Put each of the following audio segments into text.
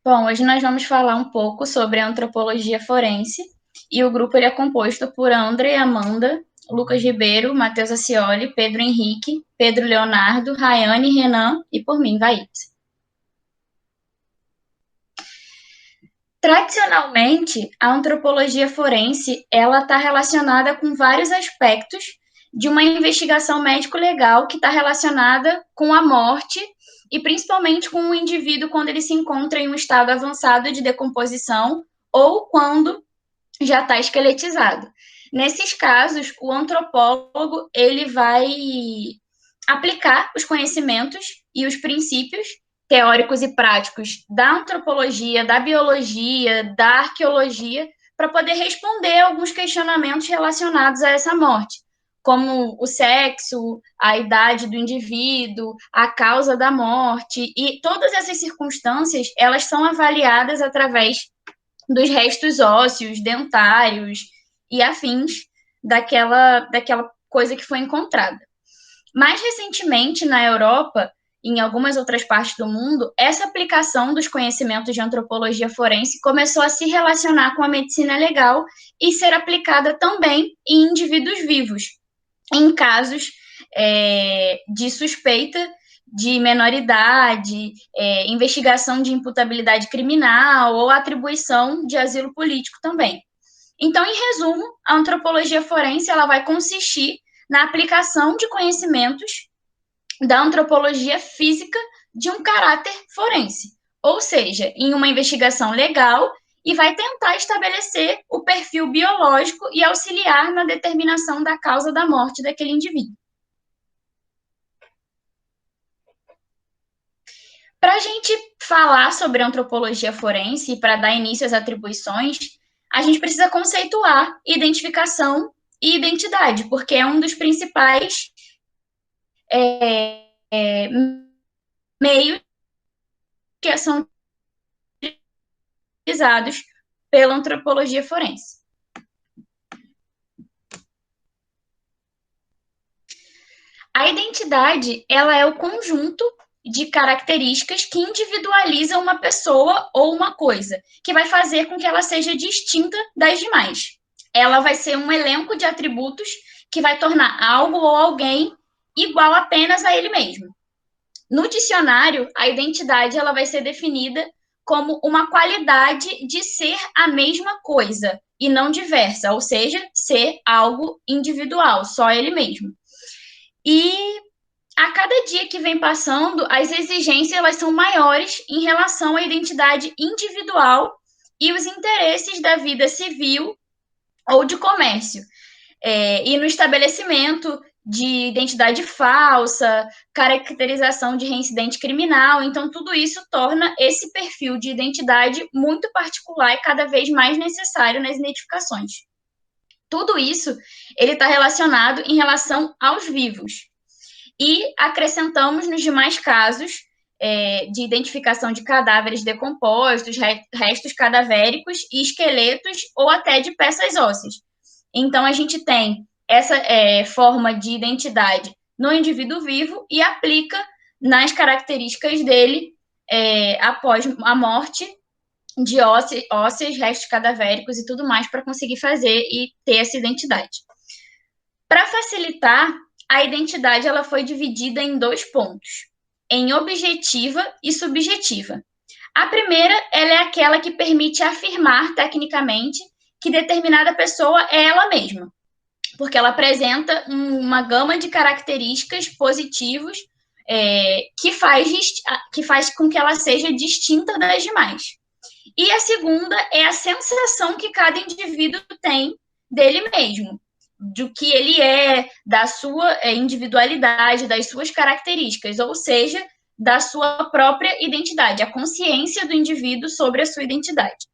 Bom, hoje nós vamos falar um pouco sobre a antropologia forense e o grupo ele é composto por André e Amanda, Lucas Ribeiro, Matheus Acioli, Pedro Henrique, Pedro Leonardo, Rayane, Renan e por mim, Vaíte. Tradicionalmente, a antropologia forense ela está relacionada com vários aspectos de uma investigação médico-legal que está relacionada com a morte e principalmente com o indivíduo quando ele se encontra em um estado avançado de decomposição ou quando já está esqueletizado. Nesses casos, o antropólogo ele vai aplicar os conhecimentos e os princípios teóricos e práticos da antropologia, da biologia, da arqueologia, para poder responder alguns questionamentos relacionados a essa morte, como o sexo, a idade do indivíduo, a causa da morte, e todas essas circunstâncias, elas são avaliadas através dos restos ósseos, dentários e afins daquela coisa que foi encontrada. Mais recentemente, na Europa e em algumas outras partes do mundo, essa aplicação dos conhecimentos de antropologia forense começou a se relacionar com a medicina legal e ser aplicada também em indivíduos vivos, em casos de suspeita de menoridade, investigação de imputabilidade criminal ou atribuição de asilo político também. Então, em resumo, a antropologia forense ela vai consistir na aplicação de conhecimentos da antropologia física de um caráter forense, ou seja, em uma investigação legal e vai tentar estabelecer o perfil biológico e auxiliar na determinação da causa da morte daquele indivíduo. Para a gente falar sobre antropologia forense e para dar início às atribuições, a gente precisa conceituar identificação e identidade, porque é um dos principais meios que são utilizados pela antropologia forense. A identidade, ela é o conjunto de características que individualizam uma pessoa ou uma coisa, que vai fazer com que ela seja distinta das demais. Ela vai ser um elenco de atributos que vai tornar algo ou alguém igual apenas a ele mesmo. No dicionário, a identidade ela vai ser definida como uma qualidade de ser a mesma coisa e não diversa, ou seja, ser algo individual, só ele mesmo. E a cada dia que vem passando, as exigências elas são maiores em relação à identidade individual e os interesses da vida civil ou de comércio. E no estabelecimento de identidade falsa, caracterização de reincidente criminal. Então, tudo isso torna esse perfil de identidade muito particular e cada vez mais necessário nas identificações. Tudo isso ele está relacionado em relação aos vivos. E acrescentamos nos demais casos de identificação de cadáveres decompostos, restos cadavéricos e esqueletos ou até de peças ósseas. Então, a gente tem essa forma de identidade no indivíduo vivo e aplica nas características dele após a morte de ósseas, restos cadavéricos e tudo mais para conseguir fazer e ter essa identidade. Para facilitar, a identidade ela foi dividida em dois pontos, em objetiva e subjetiva. A primeira ela é aquela que permite afirmar tecnicamente que determinada pessoa é ela mesma, porque ela apresenta uma gama de características positivos que faz com que ela seja distinta das demais. E a segunda é a sensação que cada indivíduo tem dele mesmo, do que ele é, da sua individualidade, das suas características, ou seja, da sua própria identidade, a consciência do indivíduo sobre a sua identidade.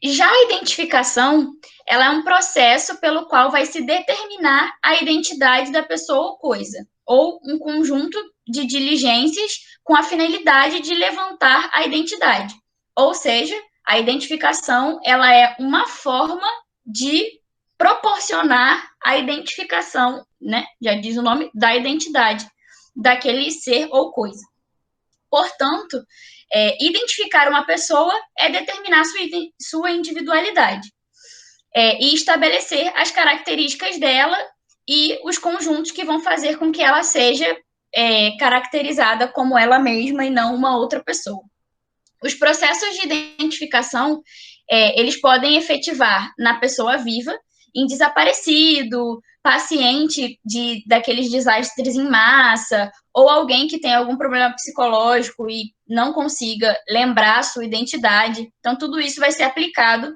Já a identificação, ela é um processo pelo qual vai se determinar a identidade da pessoa ou coisa, ou um conjunto de diligências com a finalidade de levantar a identidade. Ou seja, a identificação, ela é uma forma de proporcionar a identificação, né? Já diz o nome, da identidade daquele ser ou coisa. Portanto, identificar uma pessoa é determinar sua individualidade e estabelecer as características dela e os conjuntos que vão fazer com que ela seja caracterizada como ela mesma e não uma outra pessoa. Os processos de identificação, eles podem efetivar na pessoa viva, em desaparecido, paciente daqueles desastres em massa, ou alguém que tem algum problema psicológico e não consiga lembrar a sua identidade. Então, tudo isso vai ser aplicado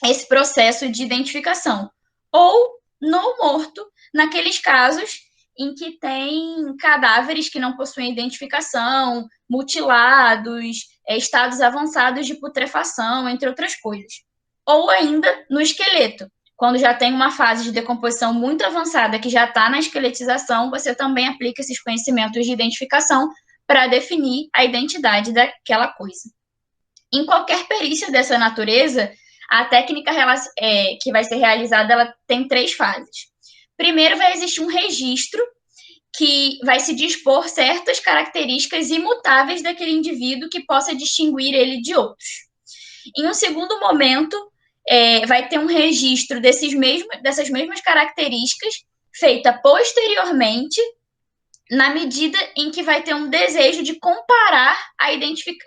a esse processo de identificação. Ou no morto, naqueles casos em que tem cadáveres que não possuem identificação, mutilados, estados avançados de putrefação, entre outras coisas. Ou ainda no esqueleto, quando já tem uma fase de decomposição muito avançada que já está na esqueletização, você também aplica esses conhecimentos de identificação para definir a identidade daquela coisa. Em qualquer perícia dessa natureza, a técnica que vai ser realizada, ela tem 3 fases. Primeiro, vai existir um registro que vai se dispor certas características imutáveis daquele indivíduo que possa distinguir ele de outros. Em um segundo momento, vai ter um registro dessas mesmas características feita posteriormente, na medida em que vai ter um desejo de comparar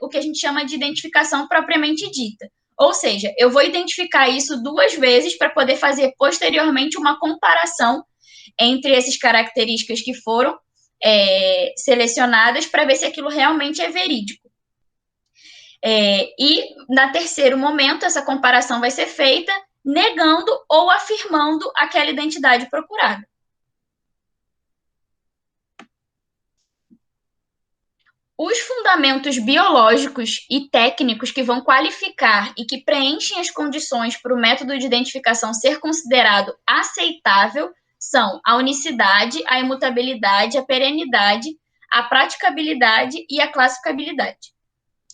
o que a gente chama de identificação propriamente dita. Ou seja, eu vou identificar isso 2 vezes para poder fazer posteriormente uma comparação entre essas características que foram selecionadas para ver se aquilo realmente é verídico. E, no terceiro momento, essa comparação vai ser feita negando ou afirmando aquela identidade procurada. Os fundamentos biológicos e técnicos que vão qualificar e que preenchem as condições para o método de identificação ser considerado aceitável são a unicidade, a imutabilidade, a perenidade, a praticabilidade e a classificabilidade.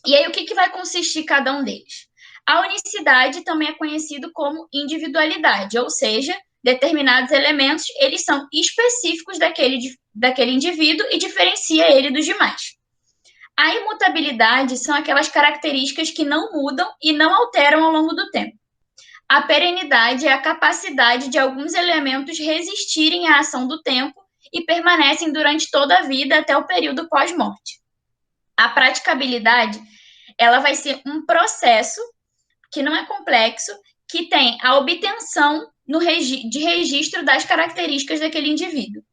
E aí, o que vai consistir cada um deles? A unicidade também é conhecido como individualidade, ou seja, determinados elementos, eles são específicos daquele indivíduo e diferencia ele dos demais. A imutabilidade são aquelas características que não mudam e não alteram ao longo do tempo. A perenidade é a capacidade de alguns elementos resistirem à ação do tempo e permanecem durante toda a vida até o período pós-morte. A praticabilidade, ela vai ser um processo que não é complexo, que tem a obtenção de registro das características daquele indivíduo.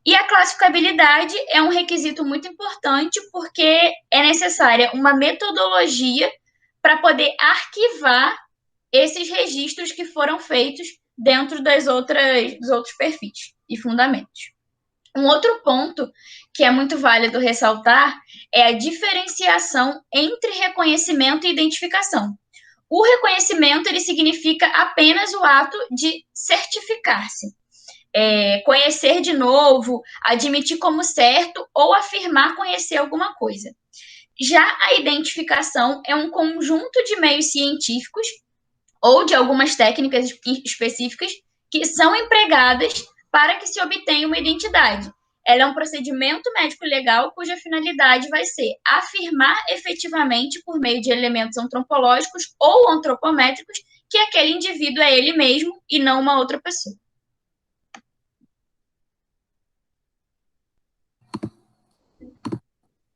E a classificabilidade é um requisito muito importante porque é necessária uma metodologia para poder arquivar esses registros que foram feitos dentro dos outros perfis e fundamentos. Um outro ponto que é muito válido ressaltar é a diferenciação entre reconhecimento e identificação. O reconhecimento, ele significa apenas o ato de certificar-se, conhecer de novo, admitir como certo ou afirmar conhecer alguma coisa. Já a identificação é um conjunto de meios científicos ou de algumas técnicas específicas que são empregadas para que se obtenha uma identidade. Ela é um procedimento médico-legal cuja finalidade vai ser afirmar efetivamente, por meio de elementos antropológicos ou antropométricos, que aquele indivíduo é ele mesmo e não uma outra pessoa.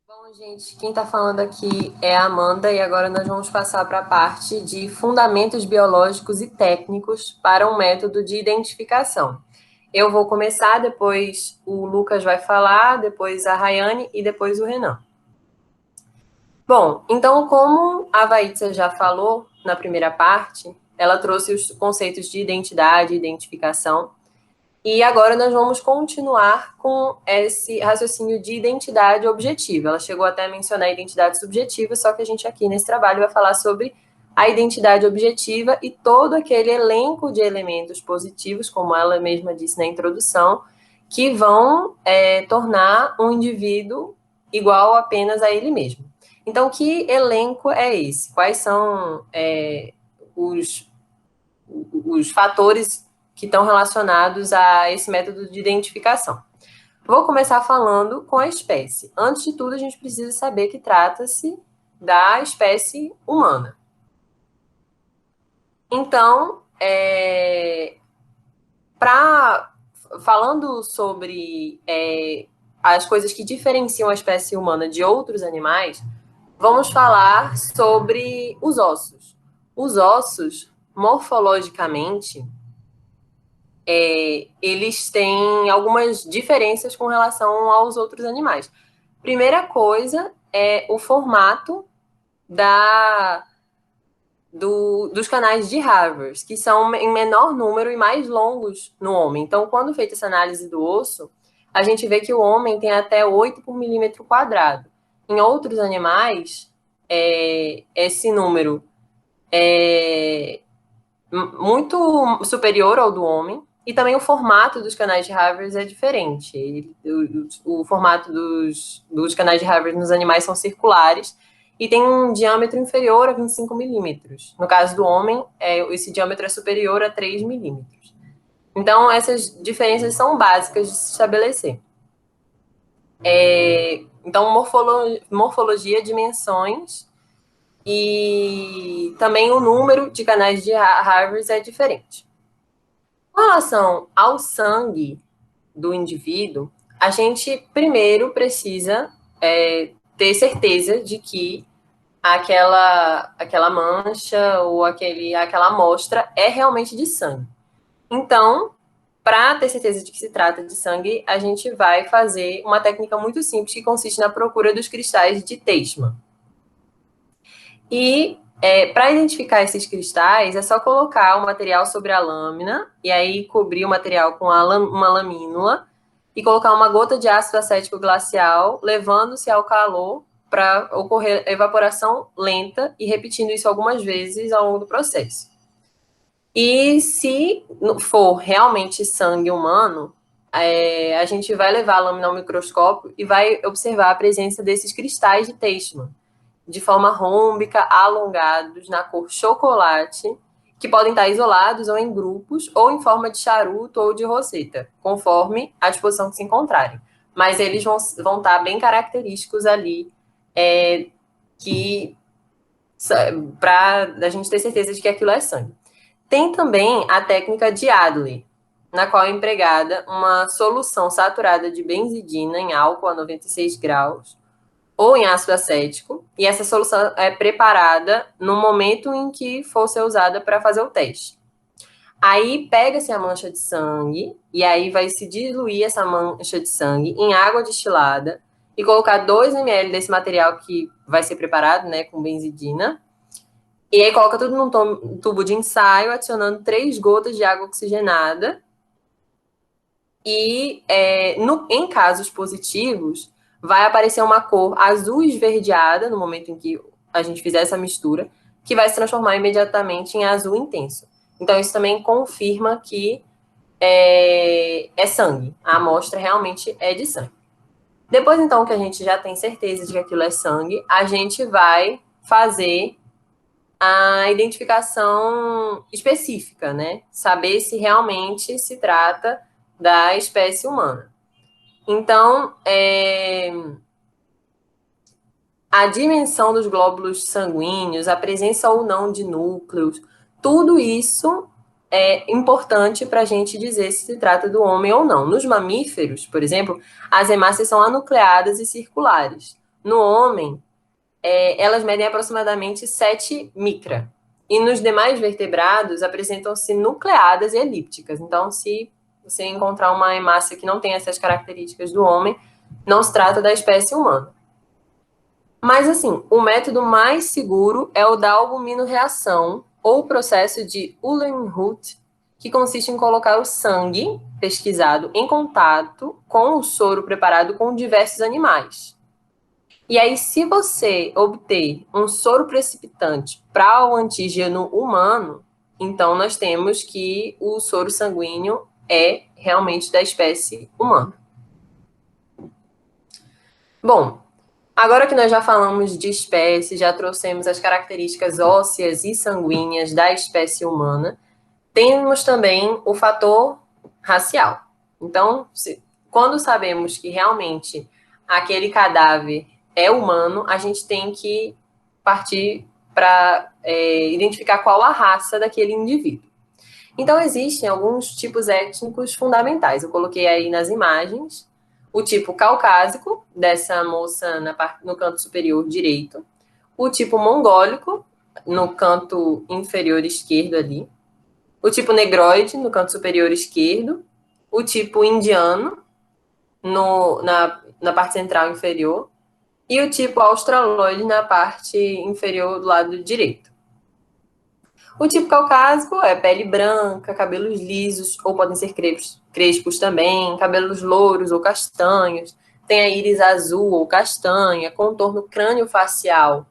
Bom, gente, quem está falando aqui é a Amanda e agora nós vamos passar para a parte de fundamentos biológicos e técnicos para um método de identificação. Eu vou começar, depois o Lucas vai falar, depois a Rayane e depois o Renan. Bom, então, como a Vaitza já falou na primeira parte, ela trouxe os conceitos de identidade e identificação, e agora nós vamos continuar com esse raciocínio de identidade objetiva. Ela chegou até a mencionar a identidade subjetiva, só que a gente aqui nesse trabalho vai falar sobre a identidade objetiva e todo aquele elenco de elementos positivos, como ela mesma disse na introdução, que vão tornar um indivíduo igual apenas a ele mesmo. Então, que elenco é esse? Quais são os fatores que estão relacionados a esse método de identificação? Vou começar falando com a espécie. Antes de tudo, a gente precisa saber que trata-se da espécie humana. Então, falando sobre as coisas que diferenciam a espécie humana de outros animais, vamos falar sobre os ossos. Os ossos, morfologicamente, eles têm algumas diferenças com relação aos outros animais. Primeira coisa é o formato dos canais de Harvard, que são em menor número e mais longos no homem. Então, quando feita essa análise do osso, a gente vê que o homem tem até 8 por milímetro quadrado. Em outros animais, esse número é muito superior ao do homem, e também o formato dos canais de Harvard é diferente. O formato dos canais de Harvard nos animais são circulares e tem um diâmetro inferior a 25 milímetros. No caso do homem, esse diâmetro é superior a 3 milímetros. Então, essas diferenças são básicas de se estabelecer. Então, morfologia, dimensões e também o número de canais de Harvard é diferente. Com relação ao sangue do indivíduo, a gente primeiro precisa ter certeza de que aquela mancha ou aquela amostra é realmente de sangue. Então, para ter certeza de que se trata de sangue, a gente vai fazer uma técnica muito simples que consiste na procura dos cristais de Teichmann. E para identificar esses cristais, é só colocar o material sobre a lâmina e aí cobrir o material com uma lamínula e colocar uma gota de ácido acético glacial, levando-se ao calor para ocorrer evaporação lenta e repetindo isso algumas vezes ao longo do processo. E se for realmente sangue humano, a gente vai levar a lâmina ao microscópio e vai observar a presença desses cristais de Teichmann, de forma rômbica, alongados, na cor chocolate, que podem estar isolados ou em grupos, ou em forma de charuto ou de roseta, conforme a disposição que se encontrarem. Mas eles vão estar bem característicos ali, para a gente ter certeza de que aquilo é sangue. Tem também a técnica de Adler, na qual é empregada uma solução saturada de benzidina em álcool a 96 graus, ou em ácido acético, e essa solução é preparada no momento em que for ser usada para fazer o teste. Aí pega-se a mancha de sangue, e aí vai se diluir essa mancha de sangue em água destilada, e colocar 2 ml desse material que vai ser preparado, né, com benzidina, e aí coloca tudo num tubo de ensaio, adicionando 3 gotas de água oxigenada, e em casos positivos, vai aparecer uma cor azul esverdeada no momento em que a gente fizer essa mistura, que vai se transformar imediatamente em azul intenso. Então, isso também confirma que é sangue. A amostra realmente é de sangue. Depois, então, que a gente já tem certeza de que aquilo é sangue, a gente vai fazer a identificação específica, né? Saber se realmente se trata da espécie humana. Então, a dimensão dos glóbulos sanguíneos, a presença ou não de núcleos, tudo isso é importante para a gente dizer se trata do homem ou não. Nos mamíferos, por exemplo, as hemácias são anucleadas e circulares. No homem, elas medem aproximadamente 7 micra. E nos demais vertebrados, apresentam-se nucleadas e elípticas. Então, se você encontrar uma hemácia que não tem essas características do homem, não se trata da espécie humana. Mas, assim, o método mais seguro é o da albuminoreação, ou processo de Uhlenhuth, que consiste em colocar o sangue pesquisado em contato com o soro preparado com diversos animais. E aí, se você obter um soro precipitante para o antígeno humano, então nós temos que o soro sanguíneo é realmente da espécie humana. Bom, agora que nós já falamos de espécie, já trouxemos as características ósseas e sanguíneas da espécie humana, temos também o fator racial. Então, quando sabemos que realmente aquele cadáver é humano, a gente tem que partir para identificar qual a raça daquele indivíduo. Então, existem alguns tipos étnicos fundamentais. Eu coloquei aí nas imagens o tipo caucásico, dessa moça no canto superior direito, o tipo mongólico, no canto inferior esquerdo ali, o tipo negroide, no canto superior esquerdo, o tipo indiano, na parte central inferior, e o tipo australoide na parte inferior do lado direito. O tipo caucásico é pele branca, cabelos lisos, ou podem ser crespos também, cabelos louros ou castanhos, tem a íris azul ou castanha, contorno crânio-facial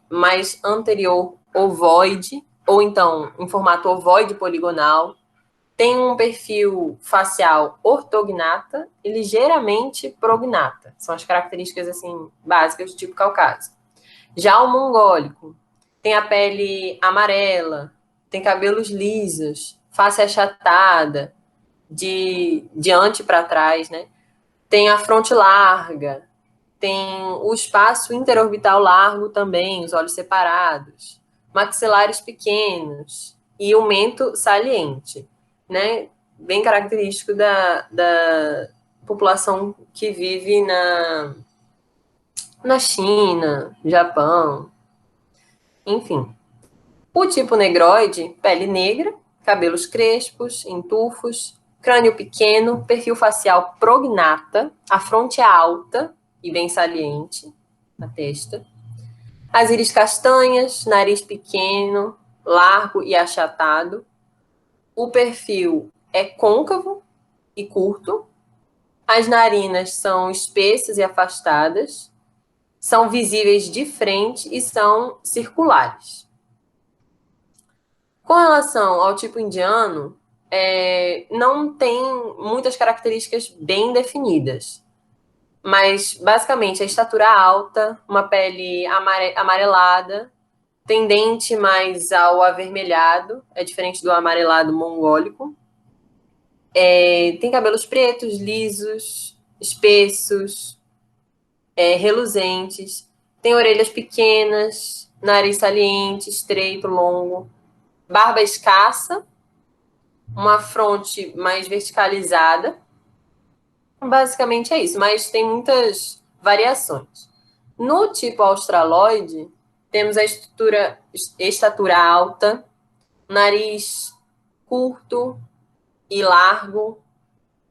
mais anterior ovoide, ou então em formato ovoide poligonal, tem um perfil facial ortognata e ligeiramente prognata. São as características assim básicas do tipo caucásico. Já o mongólico tem a pele amarela, tem cabelos lisos, face achatada, de diante para trás, né? Tem a fronte larga, tem o espaço interorbital largo também, os olhos separados, maxilares pequenos e o mento saliente, né? Bem característico da população que vive na China, Japão, enfim. O tipo negroide, pele negra, cabelos crespos, em tufos, crânio pequeno, perfil facial prognata, a fronte é alta e bem saliente, na testa. As íris castanhas, nariz pequeno, largo e achatado. O perfil é côncavo e curto. As narinas são espessas e afastadas. São visíveis de frente e são circulares. Com relação ao tipo indiano, não tem muitas características bem definidas. Mas, basicamente, a estatura alta, uma pele amarelada, tendente mais ao avermelhado, é diferente do amarelado mongólico. Tem cabelos pretos, lisos, espessos, reluzentes. Tem orelhas pequenas, nariz saliente, estreito, longo. Barba escassa, uma fronte mais verticalizada. Basicamente é isso, mas tem muitas variações. No tipo australoide, temos a estatura alta, nariz curto e largo,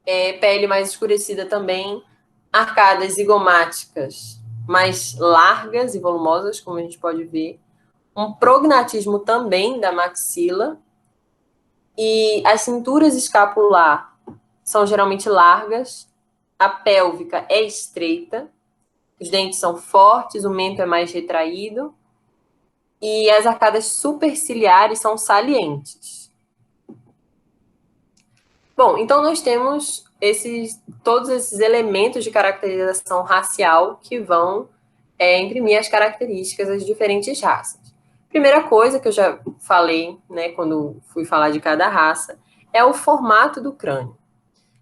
pele mais escurecida também, arcadas zigomáticas mais largas e volumosas, como a gente pode ver, um prognatismo também da maxila, e as cinturas escapular são geralmente largas, a pélvica é estreita, os dentes são fortes, o mento é mais retraído e as arcadas superciliares são salientes. Bom, então nós temos todos esses elementos de caracterização racial que vão imprimir as características das diferentes raças. Primeira coisa que eu já falei, né, quando fui falar de cada raça, é o formato do crânio.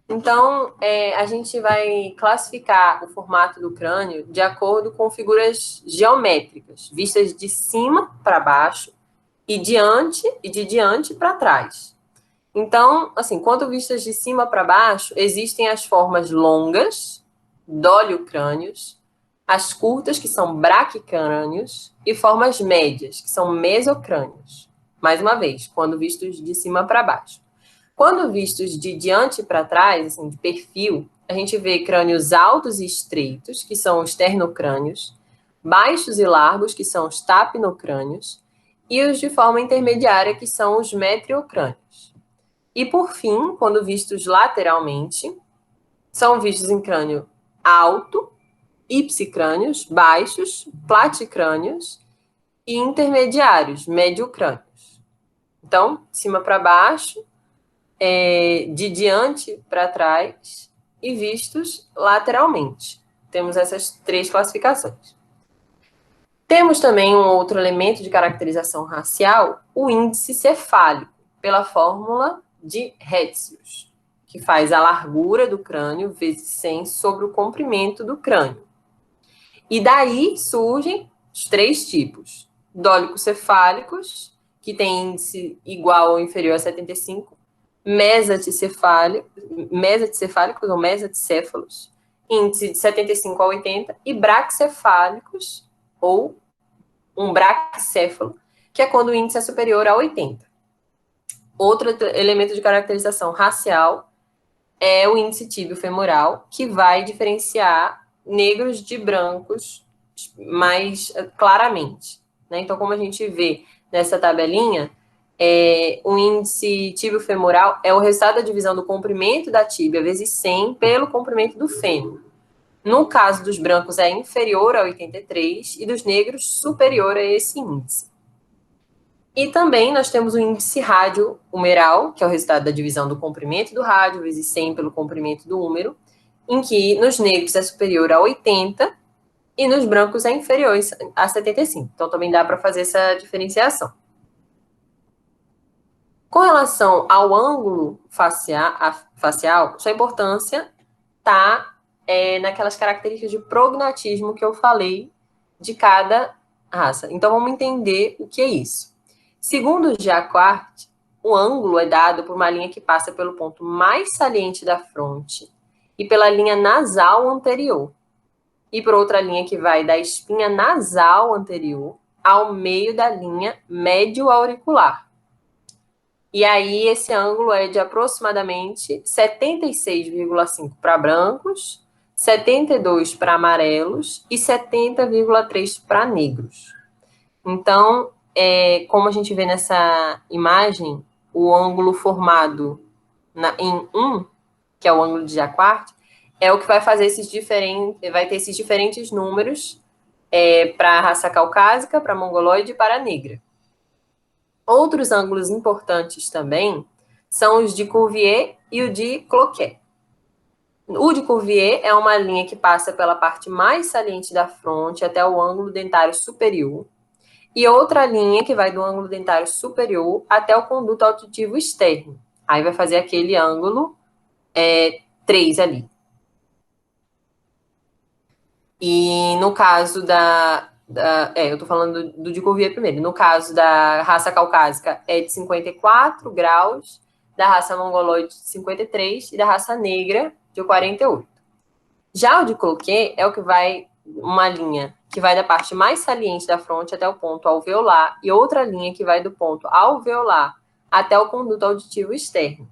Então, a gente vai classificar o formato do crânio de acordo com figuras geométricas, vistas de cima para baixo e de diante para trás. Então, assim, quando vistas de cima para baixo, existem as formas longas, doliocrânios, as curtas, que são braquicrânios, e formas médias, que são mesocrânios. Mais uma vez, quando vistos de cima para baixo. Quando vistos de diante para trás, assim, de perfil, a gente vê crânios altos e estreitos, que são os ternocrânios, baixos e largos, que são os tapinocrânios, e os de forma intermediária, que são os metriocrânios. E, por fim, quando vistos lateralmente, são vistos em crânio alto, ipsicrânios, baixos, platicrânios e intermediários, mediocrânios. Então, de cima para baixo, de diante para trás e vistos lateralmente. Temos essas três classificações. Temos também um outro elemento de caracterização racial, o índice cefálico, pela fórmula de Retzius. que faz a largura do crânio vezes 100 sobre o comprimento do crânio. E daí surgem os 3 tipos: dólicocefálicos, que tem índice igual ou inferior a 75, mesacefálicos ou mesaticéfalos, índice de 75 a 80, e braquicefálicos, ou um braquicéfalo, que é quando o índice é superior a 80. Outro elemento de caracterização racial é o índice tíbio-femoral, que vai diferenciar negros de brancos mais claramente, né? Então, como a gente vê nessa tabelinha, o índice tíbio-femoral é o resultado da divisão do comprimento da tíbia vezes 100 pelo comprimento do fêmur. No caso dos brancos, é inferior a 83 e dos negros superior a esse índice. E também nós temos o índice rádio-humeral, que é o resultado da divisão do comprimento do rádio vezes 100 pelo comprimento do húmero, em que nos negros é superior a 80 e nos brancos é inferior a 75. Então, também dá para fazer essa diferenciação. Com relação ao ângulo facial, sua importância está naquelas características de prognatismo que eu falei de cada raça. Então, vamos entender o que é isso. Segundo Jacquard, o ângulo é dado por uma linha que passa pelo ponto mais saliente da fronte e pela linha nasal anterior, e por outra linha que vai da espinha nasal anterior ao meio da linha médio-auricular. E aí, esse ângulo é de aproximadamente 76,5 para brancos, 72 para amarelos e 70,3 para negros. Então, como a gente vê nessa imagem, o ângulo formado em 1, que é o ângulo de Jacquard, é o que vai fazer vai ter esses diferentes números para a raça caucásica, para a mongoloide e para a negra. Outros ângulos importantes também são os de Cuvier e o de Cloquet. O de Cuvier é uma linha que passa pela parte mais saliente da fronte até o ângulo dentário superior, e outra linha que vai do ângulo dentário superior até o conduto auditivo externo. Aí vai fazer aquele ângulo 3 ali. E no caso eu tô falando do de Cuvier primeiro. No caso da raça caucásica é de 54 graus, da raça mongoloide de 53 e da raça negra de 48. Já o de Cloquet é o que vai uma linha que vai da parte mais saliente da fronte até o ponto alveolar e outra linha que vai do ponto alveolar até o conduto auditivo externo.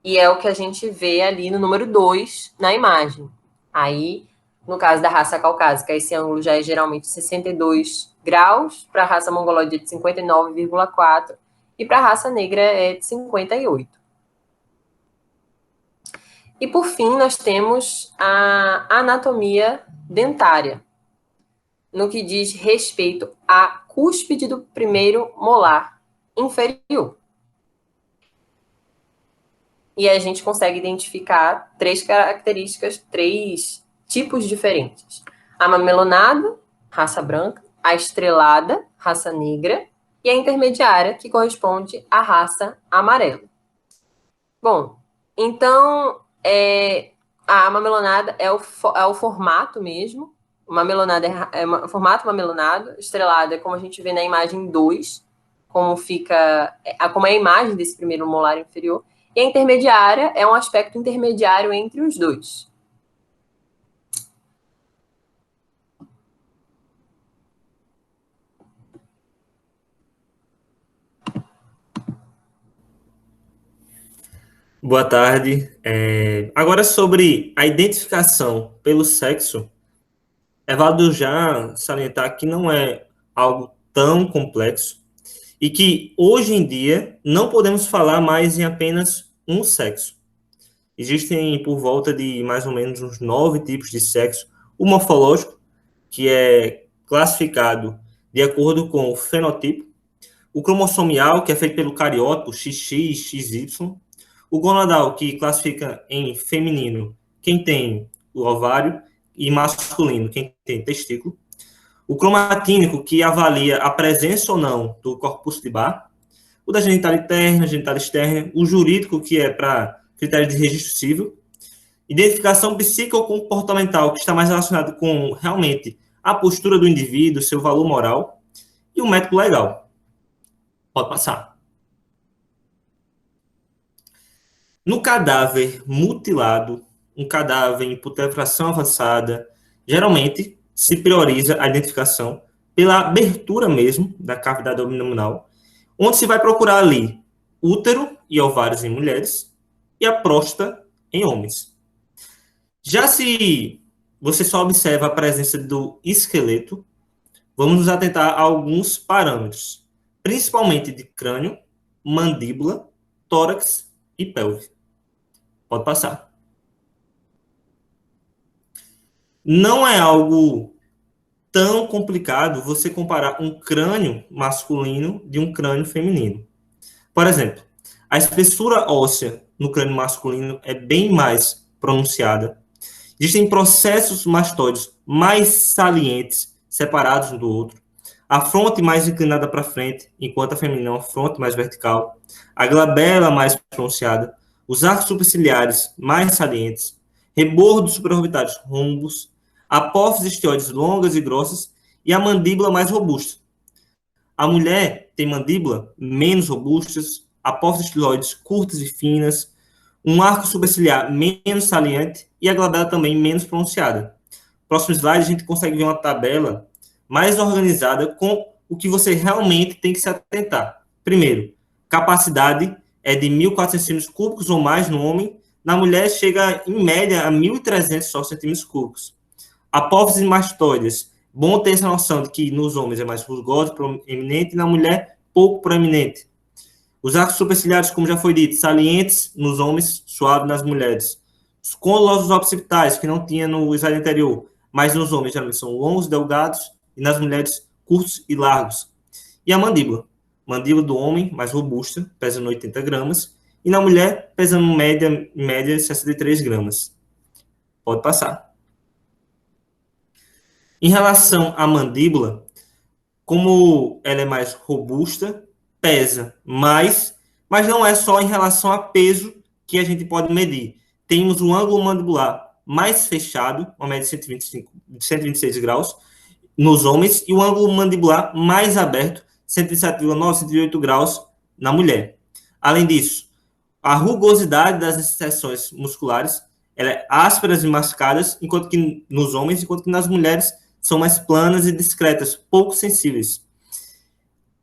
E é o que a gente vê ali no número 2 na imagem. Aí, no caso da raça caucásica, esse ângulo já é geralmente 62 graus, para a raça mongoloide é de 59,4 e para a raça negra é de 58. E, por fim, nós temos a anatomia dentária, no que diz respeito à cúspide do primeiro molar inferior. E a gente consegue identificar 3 características, 3 tipos diferentes: a mamelonada, raça branca, a estrelada, raça negra, e a intermediária, que corresponde à raça amarela. Bom, então, a mamelonada é o formato mesmo. Mamelonada é o formato mamelonado, estrelada é como a gente vê na imagem 2, como é a imagem desse primeiro molar inferior, e a intermediária é um aspecto intermediário entre os dois. Boa tarde. Agora, sobre a identificação pelo sexo, é válido já salientar que não é algo tão complexo e que, hoje em dia, não podemos falar mais em apenas um sexo. Existem por volta de mais ou menos uns 9 tipos de sexo. O morfológico, que é classificado de acordo com o fenotipo. O cromossomial, que é feito pelo cariótipo XX, XY. O gonadal, que classifica em feminino quem tem o ovário e masculino quem tem testículo. O cromatínico, que avalia a presença ou não do corpúsculo de Barr. O da genital interna, genital externa. O jurídico, que é para critério de registro civil. Identificação psicocomportamental, que está mais relacionado com, realmente, a postura do indivíduo, seu valor moral. E o médico legal. Pode passar. No cadáver mutilado, um cadáver em putrefação avançada, geralmente se prioriza a identificação pela abertura mesmo da cavidade abdominal, onde se vai procurar ali útero e ovários em mulheres e a próstata em homens. Já se você só observa a presença do esqueleto, vamos nos atentar a alguns parâmetros, principalmente de crânio, mandíbula, tórax e pelve. Pode passar. Não é algo tão complicado você comparar um crânio masculino de um crânio feminino. Por exemplo, a espessura óssea no crânio masculino é bem mais pronunciada. Existem processos mastoides mais salientes, separados um do outro. A fronte mais inclinada para frente, enquanto a feminina é uma fronte mais vertical. A glabela mais pronunciada. Os arcos superciliares mais salientes. Rebordos supraorbitários rombos. Apófises estióides longas e grossas. E a mandíbula mais robusta. A mulher tem mandíbula menos robustas, apófises estiloides curtas e finas, um arco superciliar menos saliente e a glabela também menos pronunciada. Próximo slide, a gente consegue ver uma tabela mais organizada com o que você realmente tem que se atentar. Primeiro, capacidade é de 1.400 centímetros cúbicos ou mais no homem. Na mulher, chega, em média, a 1.300 só centímetros cúbicos. Apófises mastoides. Bom ter essa noção de que nos homens é mais rugoso, proeminente, e na mulher, pouco proeminente. Os arcos superciliares, como já foi dito, salientes nos homens, suave nas mulheres. Os côndilos occipitais, que não tinha no slide anterior, mas nos homens geralmente são longos, delgados, e nas mulheres curtos e largos. E a mandíbula. Mandíbula do homem, mais robusta, pesando 80 gramas, e na mulher, pesando em média 63 gramas. Pode passar. Em relação à mandíbula, como ela é mais robusta, pesa mais, mas não é só em relação a peso que a gente pode medir. Temos um ângulo mandibular mais fechado, uma média de 126 graus, nos homens, e o ângulo mandibular mais aberto, 127,9, 108 graus, na mulher. Além disso, a rugosidade das seções musculares, ela é ásperas e mascadas, enquanto que nos homens, enquanto que nas mulheres são mais planas e discretas, pouco sensíveis.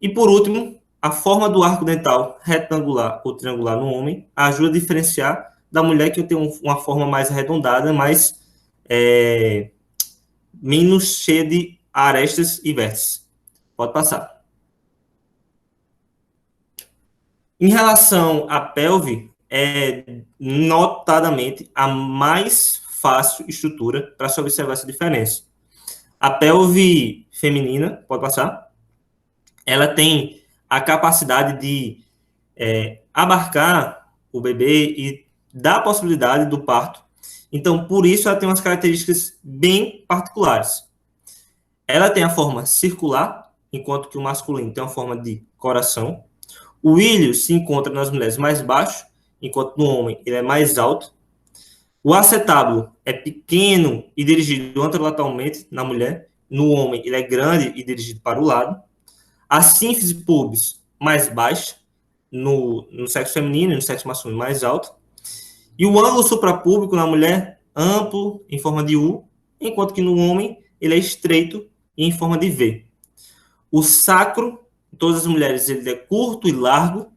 E por último, a forma do arco dental retangular ou triangular no homem ajuda a diferenciar da mulher, que tem uma forma mais arredondada, mais menos cheia de arestas e vértices. Pode passar. Em relação à pelve, é notadamente a mais fácil estrutura para se observar essa diferença. A pelve feminina, pode passar, ela tem a capacidade de abarcar o bebê e dar a possibilidade do parto. Então, por isso, ela tem umas características bem particulares. Ela tem a forma circular, enquanto que o masculino tem uma forma de coração. O ilho se encontra nas mulheres mais baixo, enquanto no homem ele é mais alto. O acetábulo é pequeno e dirigido anterolateralmente na mulher. No homem, ele é grande e dirigido para o lado. A sínfise pubis mais baixa, no sexo feminino e no sexo masculino mais alto. E o ângulo suprapúbico na mulher, amplo, em forma de U, enquanto que no homem, ele é estreito e em forma de V. O sacro, em todas as mulheres, ele é curto e largo,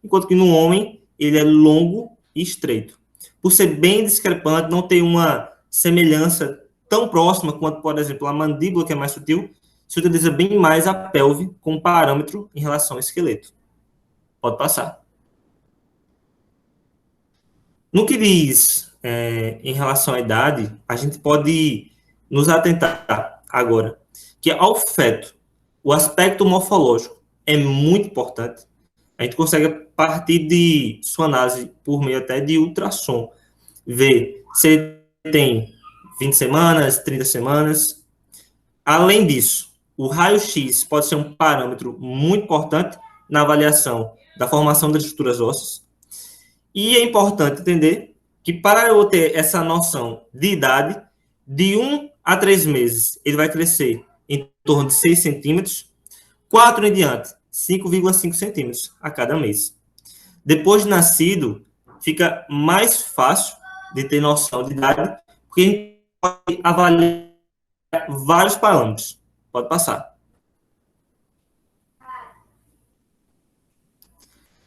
enquanto que no homem, ele é longo e estreito. Por ser bem discrepante, não tem uma semelhança tão próxima quanto, por exemplo, a mandíbula, que é mais sutil, se utiliza bem mais a pelve como parâmetro em relação ao esqueleto. Pode passar. No que diz em relação à idade, a gente pode nos atentar agora que ao feto, o aspecto morfológico é muito importante. A gente consegue, a partir de sua análise, por meio até de ultrassom, ver se ele tem 20 semanas, 30 semanas. Além disso, o raio-x pode ser um parâmetro muito importante na avaliação da formação das estruturas ósseas. E é importante entender que para eu ter essa noção de idade, de 1 a 3 meses, ele vai crescer em torno de 6 centímetros, 4 em diante, 5,5 centímetros a cada mês. Depois de nascido, fica mais fácil de ter noção de idade, porque a gente pode avaliar vários parâmetros. Pode passar.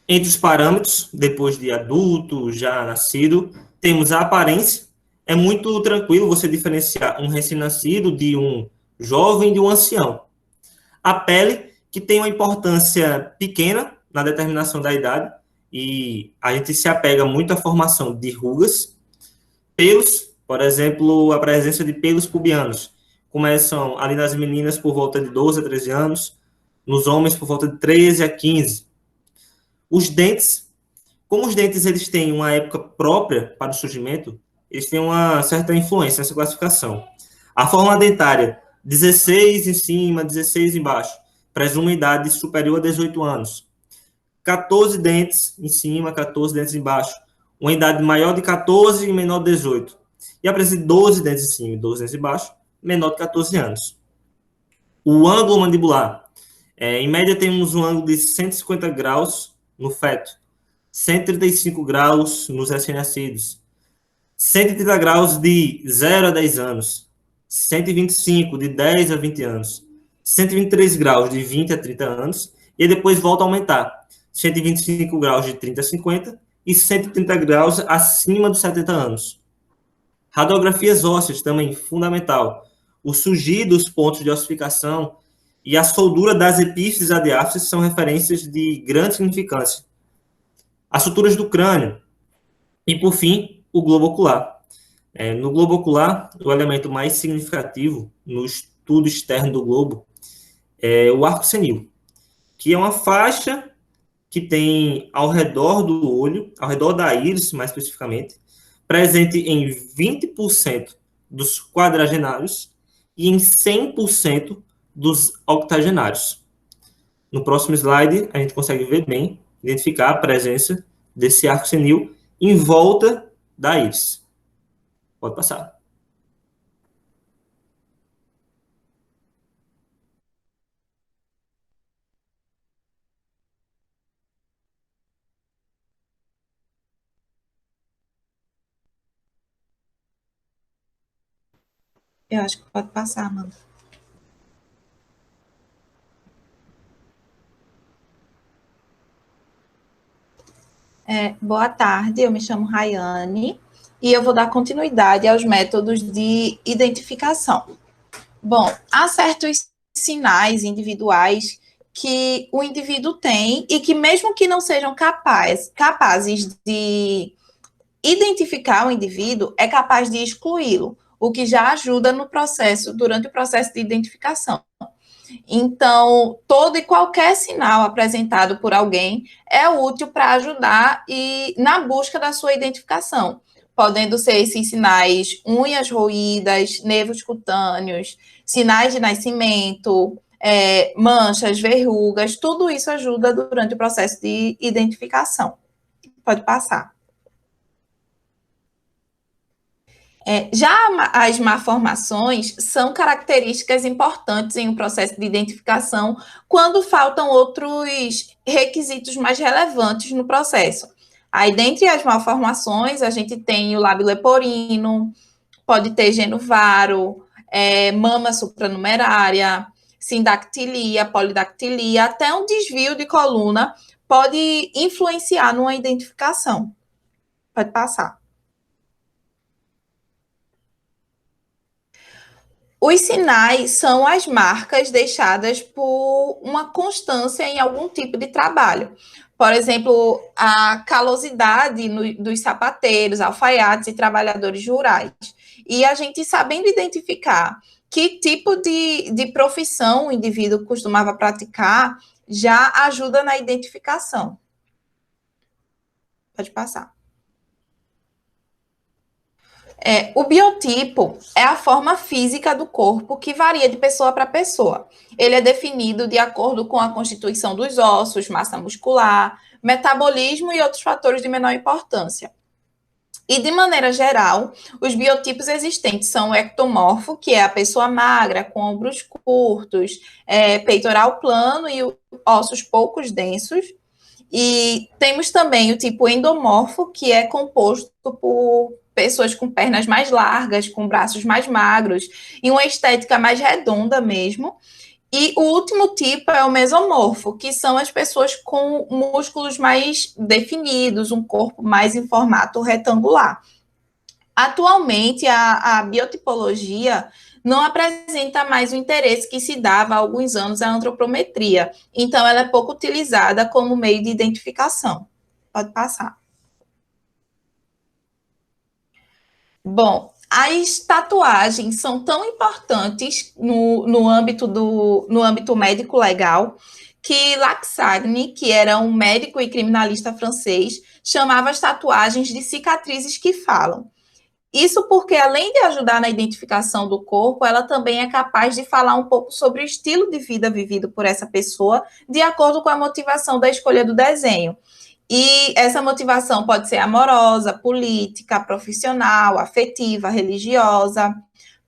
Entre os parâmetros, depois de adulto, já nascido, temos a aparência. É muito tranquilo você diferenciar um recém-nascido de um jovem de um ancião. A pele, que tem uma importância pequena na determinação da idade, e a gente se apega muito à formação de rugas. Pelos, por exemplo, a presença de pelos pubianos, começam ali nas meninas por volta de 12 a 13 anos, nos homens por volta de 13 a 15. Os dentes, como os dentes eles têm uma época própria para o surgimento, eles têm uma certa influência nessa classificação. A forma dentária, 16 em cima, 16 embaixo, presume idade superior a 18 anos. 14 dentes em cima, 14 dentes embaixo, uma idade maior de 14 e menor de 18. E a presença de 12 dentes em cima e 12 dentes embaixo, menor de 14 anos. O ângulo mandibular, em média temos um ângulo de 150 graus no feto, 135 graus nos recém-nascidos, 130 graus de 0 a 10 anos, 125 de 10 a 20 anos, 123 graus de 20 a 30 anos, e depois volta a aumentar, 125 graus de 30 a 50 e 130 graus acima dos 70 anos. Radiografias ósseas também, fundamental. O surgir dos pontos de ossificação e a soldura das epífises a diáfises são referências de grande significância. As suturas do crânio. E, por fim, o globo ocular. No globo ocular, o elemento mais significativo no estudo externo do globo é o arco senil, que é uma faixa que tem ao redor do olho, ao redor da íris, mais especificamente, presente em 20% dos quadragenários e em 100% dos octogenários. No próximo slide, a gente consegue ver bem, identificar a presença desse arco senil em volta da íris. Pode passar. Eu acho que pode passar, Amanda. Boa tarde, eu me chamo Rayane e eu vou dar continuidade aos métodos de identificação. Bom, há certos sinais individuais que o indivíduo tem e que mesmo que não sejam capazes de identificar o indivíduo, é capaz de excluí-lo, o que já ajuda no processo, durante o processo de identificação. Então, todo e qualquer sinal apresentado por alguém é útil para ajudar na busca da sua identificação, podendo ser esses sinais unhas roídas, nervos cutâneos, sinais de nascimento, manchas, verrugas, tudo isso ajuda durante o processo de identificação. Pode passar. Já as malformações são características importantes em um processo de identificação quando faltam outros requisitos mais relevantes no processo. Aí, dentre as malformações, a gente tem o lábio leporino, pode ter genuvaro, mama supranumerária, sindactilia, polidactilia, até um desvio de coluna pode influenciar numa identificação. Pode passar. Os sinais são as marcas deixadas por uma constância em algum tipo de trabalho. Por exemplo, a calosidade dos sapateiros, alfaiates e trabalhadores rurais. E a gente sabendo identificar que tipo de profissão o indivíduo costumava praticar, já ajuda na identificação. Pode passar. O biotipo é a forma física do corpo que varia de pessoa para pessoa. Ele é definido de acordo com a constituição dos ossos, massa muscular, metabolismo e outros fatores de menor importância. E, de maneira geral, os biotipos existentes são o ectomorfo, que é a pessoa magra, com ombros curtos, peitoral plano e ossos poucos densos. E temos também o tipo endomorfo, que é composto por pessoas com pernas mais largas, com braços mais magros, e uma estética mais redonda mesmo. E o último tipo é o mesomorfo, que são as pessoas com músculos mais definidos, um corpo mais em formato retangular. Atualmente, a biotipologia não apresenta mais o interesse que se dava há alguns anos à antropometria, então ela é pouco utilizada como meio de identificação. Pode passar. Bom, as tatuagens são tão importantes no âmbito médico legal que Laxagny, que era um médico e criminalista francês, chamava as tatuagens de cicatrizes que falam. Isso porque, além de ajudar na identificação do corpo, ela também é capaz de falar um pouco sobre o estilo de vida vivido por essa pessoa, de acordo com a motivação da escolha do desenho. E essa motivação pode ser amorosa, política, profissional, afetiva, religiosa,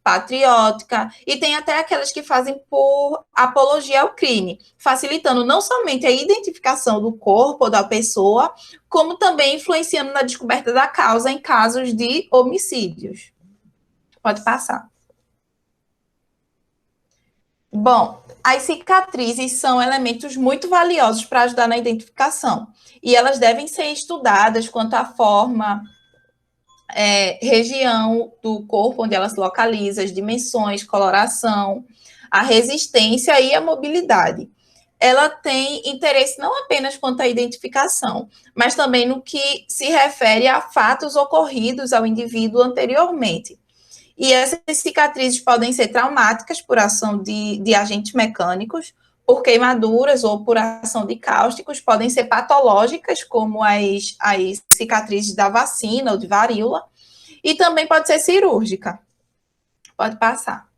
patriótica, e tem até aquelas que fazem por apologia ao crime, facilitando não somente a identificação do corpo ou da pessoa, como também influenciando na descoberta da causa em casos de homicídios. Pode passar. Bom, as cicatrizes são elementos muito valiosos para ajudar na identificação, e elas devem ser estudadas quanto à forma, região do corpo onde ela se localiza, as dimensões, coloração, a resistência e a mobilidade. Ela tem interesse não apenas quanto à identificação, mas também no que se refere a fatos ocorridos ao indivíduo anteriormente. E essas cicatrizes podem ser traumáticas por ação de agentes mecânicos, por queimaduras ou por ação de cáusticos, podem ser patológicas, como as cicatrizes da vacina ou de varíola, e também pode ser cirúrgica. Pode passar.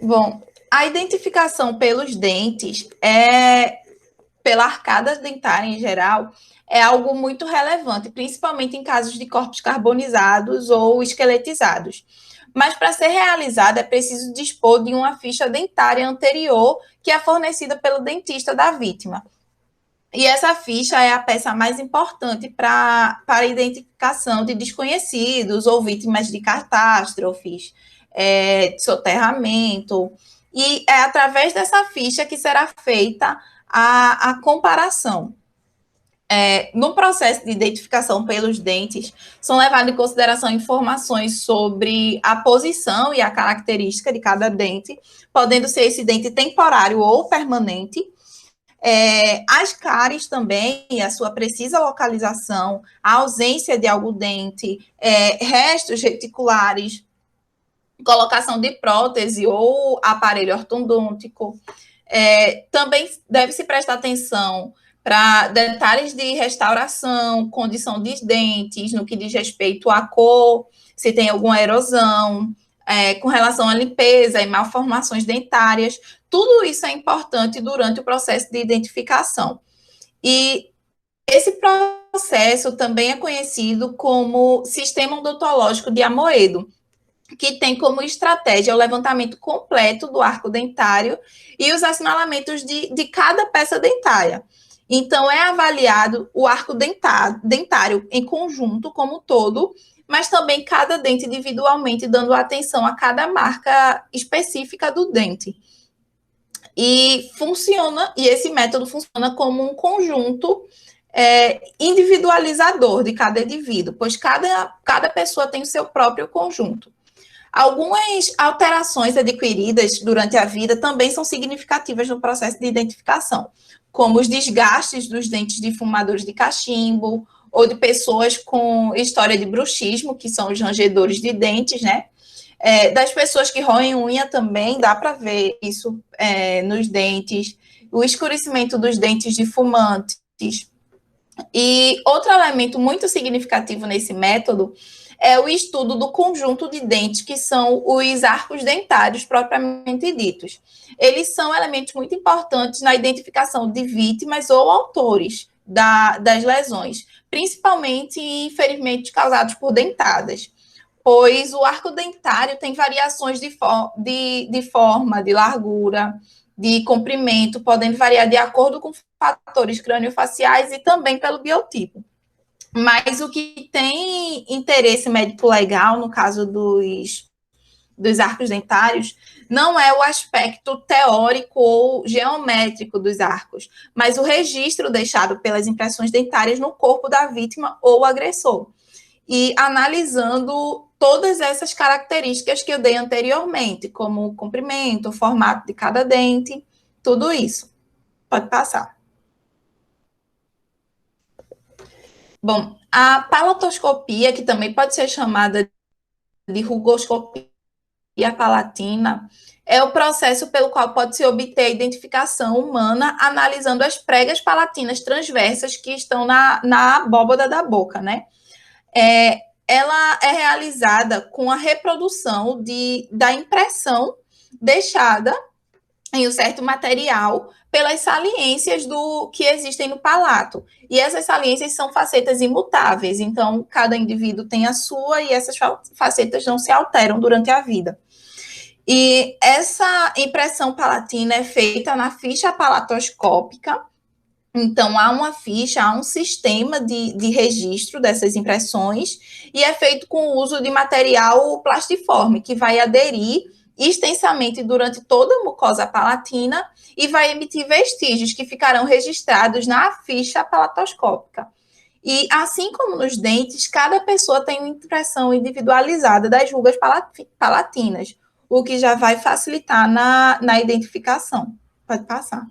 Bom, a identificação pelos dentes, pela arcada dentária em geral, é algo muito relevante, principalmente em casos de corpos carbonizados ou esqueletizados. Mas para ser realizada é preciso dispor de uma ficha dentária anterior que é fornecida pelo dentista da vítima. E essa ficha é a peça mais importante para a identificação de desconhecidos ou vítimas de catástrofes, soterramento. E é através dessa ficha que será feita a comparação. No processo de identificação pelos dentes, são levadas em consideração informações sobre a posição e a característica de cada dente, podendo ser esse dente temporário ou permanente, as cáries também, a sua precisa localização, a ausência de algum dente, restos reticulares, colocação de prótese ou aparelho ortodôntico. Também deve-se prestar atenção para detalhes de restauração, condição dos dentes, no que diz respeito à cor, se tem alguma erosão, com relação à limpeza e malformações dentárias. Tudo isso é importante durante o processo de identificação. E esse processo também é conhecido como sistema odontológico de Amoedo, que tem como estratégia o levantamento completo do arco dentário e os assinalamentos de cada peça dentária. Então, é avaliado o arco dentário em conjunto, como um todo, mas também cada dente individualmente, dando atenção a cada marca específica do dente. E esse método funciona como um conjunto individualizador de cada indivíduo, pois cada pessoa tem o seu próprio conjunto. Algumas alterações adquiridas durante a vida também são significativas no processo de identificação, como os desgastes dos dentes de fumadores de cachimbo, ou de pessoas com história de bruxismo, que são os rangedores de dentes, né? Das pessoas que roem unha também, dá para ver isso nos dentes, o escurecimento dos dentes de fumantes, E outro elemento muito significativo nesse método é o estudo do conjunto de dentes, que são os arcos dentários propriamente ditos. Eles são elementos muito importantes na identificação de vítimas ou autores das lesões, principalmente em ferimentos causados por dentadas, pois o arco dentário tem variações de forma, de largura, de comprimento, podendo variar de acordo com fatores craniofaciais e também pelo biotipo. Mas o que tem interesse médico legal, no caso dos arcos dentários, não é o aspecto teórico ou geométrico dos arcos, mas o registro deixado pelas impressões dentárias no corpo da vítima ou agressor. E analisando todas essas características que eu dei anteriormente, como o comprimento, o formato de cada dente, tudo isso. Pode passar. Bom, a palatoscopia, que também pode ser chamada de rugoscopia palatina, é o processo pelo qual pode-se obter a identificação humana analisando as pregas palatinas transversas que estão na abóbada da boca, né? Ela é realizada com a reprodução da impressão deixada em um certo material pelas saliências que existem no palato. E essas saliências são facetas imutáveis, então cada indivíduo tem a sua e essas facetas não se alteram durante a vida. E essa impressão palatina é feita na ficha palatoscópica. Então, há uma ficha, há um sistema de registro dessas impressões e é feito com o uso de material plastiforme, que vai aderir extensamente durante toda a mucosa palatina e vai emitir vestígios que ficarão registrados na ficha palatoscópica. E, assim como nos dentes, cada pessoa tem uma impressão individualizada das rugas palatinas, o que já vai facilitar na identificação. Pode passar.